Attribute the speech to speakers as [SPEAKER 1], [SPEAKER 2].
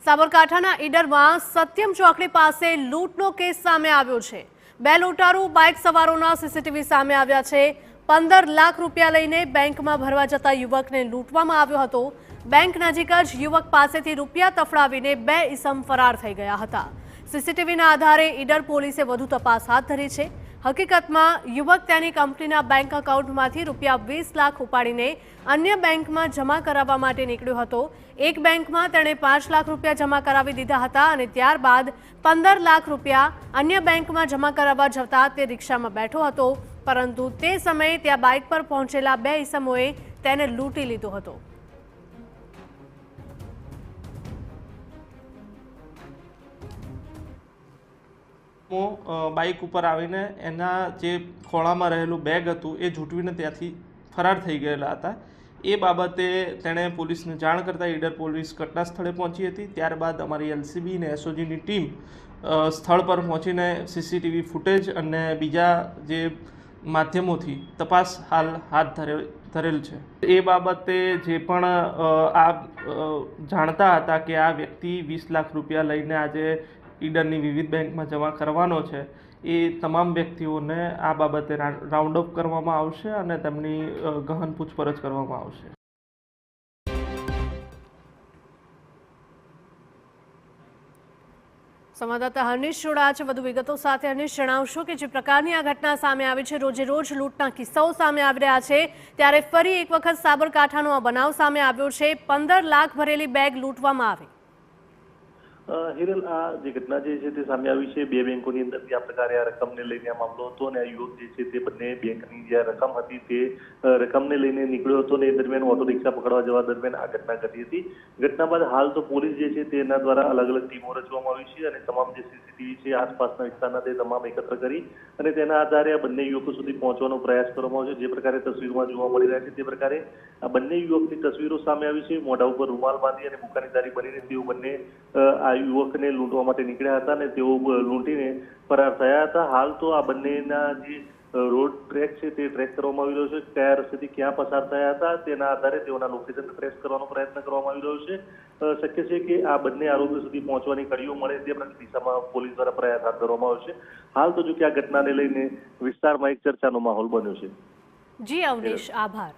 [SPEAKER 1] સાબરકાંઠાના ઈડરમાં સત્યમ ચોકડી પાસે લૂંટનો કેસ સામે આવ્યો છે। બે લૂંટારૂ બાઇક સવારોના સીસીટીવી સામે આવ્યા છે। 15 લાખ રૂપિયા લઈને બેંકમાં ભરવા જતા યુવકને લૂંટવામાં આવ્યો હતો। બેંક નજીક જ યુવક પાસેથી રૂપિયા તફડાવીને બે ઈસમ ફરાર થઈ ગયા હતા। સીસીટીવીના આધારે ઈડર પોલીસે વધુ તપાસ હાથ ધરી છે। હકીકતમાં યુવક તેની કંપનીના બેંક એકાઉન્ટમાંથી રૂપિયા 20 લાખ ઉપાડીને અન્ય બેંકમાં જમા કરાવવા માટે નીકળ્યો હતો। એક બેંકમાં તેણે 5 લાખ રૂપિયા જમા કરાવી દીધા હતા અને ત્યારબાદ 15 લાખ રૂપિયા અન્ય બેંકમાં જમા કરાવવા જતા તે રિક્ષામાં બેઠો હતો, પરંતુ તે સમયે ત્યાં બાઇક પર પહોંચેલા બે ઈસમોએ તેને લૂંટી લીધો હતો।
[SPEAKER 2] બાઇક ઉપર આવીને એના જે ખોળામાં રહેલું બેગ હતું એ ઝૂંટવીને ત્યાંથી ફરાર થઈ ગયેલા હતા। એ બાબતે તેણે પોલીસને જાણ કરતાં ઈડર પોલીસ ઘટના સ્થળે પહોંચી હતી। ત્યારબાદ અમારી એલસીબી અને એસઓજીની ટીમ સ્થળ પર પહોંચીને સીસીટીવી ફૂટેજ અને બીજા જે માધ્યમોથી તપાસ હાલ હાથ ધરેલ છે। એ બાબતે જે પણ આ જાણતા હતા કે આ વ્યક્તિ 20 લાખ રૂપિયા લઈને આજે ઈડરની વિવિધ બેંકમાં જમા કરવાનો છે, એ તમામ વ્યક્તિઓને આ બાબતે રાઉન્ડ અપ કરવામાં આવશે અને તેમની ગહન પૂછપરછ કરવામાં આવશે।
[SPEAKER 1] સંવાદદાતા હર્નિશ જોડાયા છે વધુ વિગતો સાથે। હર્નિશ, જણાવશો કે જે પ્રકારની આ ઘટના સામે આવી છે, રોજે રોજ લૂંટના કિસ્સાઓ સામે આવી રહ્યા છે, ત્યારે ફરી એક વખત સાબરકાંઠાનો આ બનાવ સામે આવ્યો છે। 15 લાખ ભરેલી બેગ લૂંટવામાં આવી।
[SPEAKER 3] હિરલ, આ જે ઘટના જે છે તે સામે આવી છે, બે બેંકોની અંદરથી આ પ્રકારે આ રકમને લઈને આ મામલો હતો અને આ યુવક જે છે તે બંને બેંકની જે રકમ હતી તે રકમને લઈને નીકળ્યો હતો અને એ દરમિયાન ઓટો રિક્ષા પકડવા જવા દરમિયાન આ ઘટના ઘટી હતી। ઘટના બાદ હાલ તો પોલીસ જે છે તેના દ્વારા અલગ અલગ ટીમો રચવામાં આવી છે અને તમામ જે સીસીટીવી છે આસપાસના વિસ્તારના તે તમામ એકત્ર કરી અને તેના આધારે આ બંને યુવકો સુધી પહોંચવાનો પ્રયાસ કરવામાં આવ્યો છે। જે પ્રકારે તસવીરમાં જોવા મળી રહ્યા છે તે પ્રકારે આ બંને યુવકની તસવીરો સામે આવી છે। મોઢા ઉપર રૂમાલ બાંધી અને બુકાનીદારી બનીને તેઓ બંને આ યુવકને લૂંટવા માટે નીકળ્યા હતા અને તેઓ લૂંટીને ફરાર થયા હતા। હાલ તો આ બંનેના જે રોડ ટ્રેક છે તે ટ્રેક કરવામાં આવી રહ્યો છે। કયા રસ્તેથી ક્યાં પસાર થયા હતા તેના આધારે તેઓના લોકેશન ટ્રેસ કરવાનો પ્રયત્ન કરવામાં આવી રહ્યો છે। શક્ય છે કે આ બંને આરોપીઓ સુધી પહોંચવાની કડીઓ મળે તે દિશામાં પોલીસ દ્વારા પ્રયાસ હાથ ધરવામાં આવશે। હાલ તો જો કે આ ઘટનાને લઈને વિસ્તારમાં એક ચર્ચાનો માહોલ બન્યો છે।
[SPEAKER 1] જી અવનીશ, આભાર।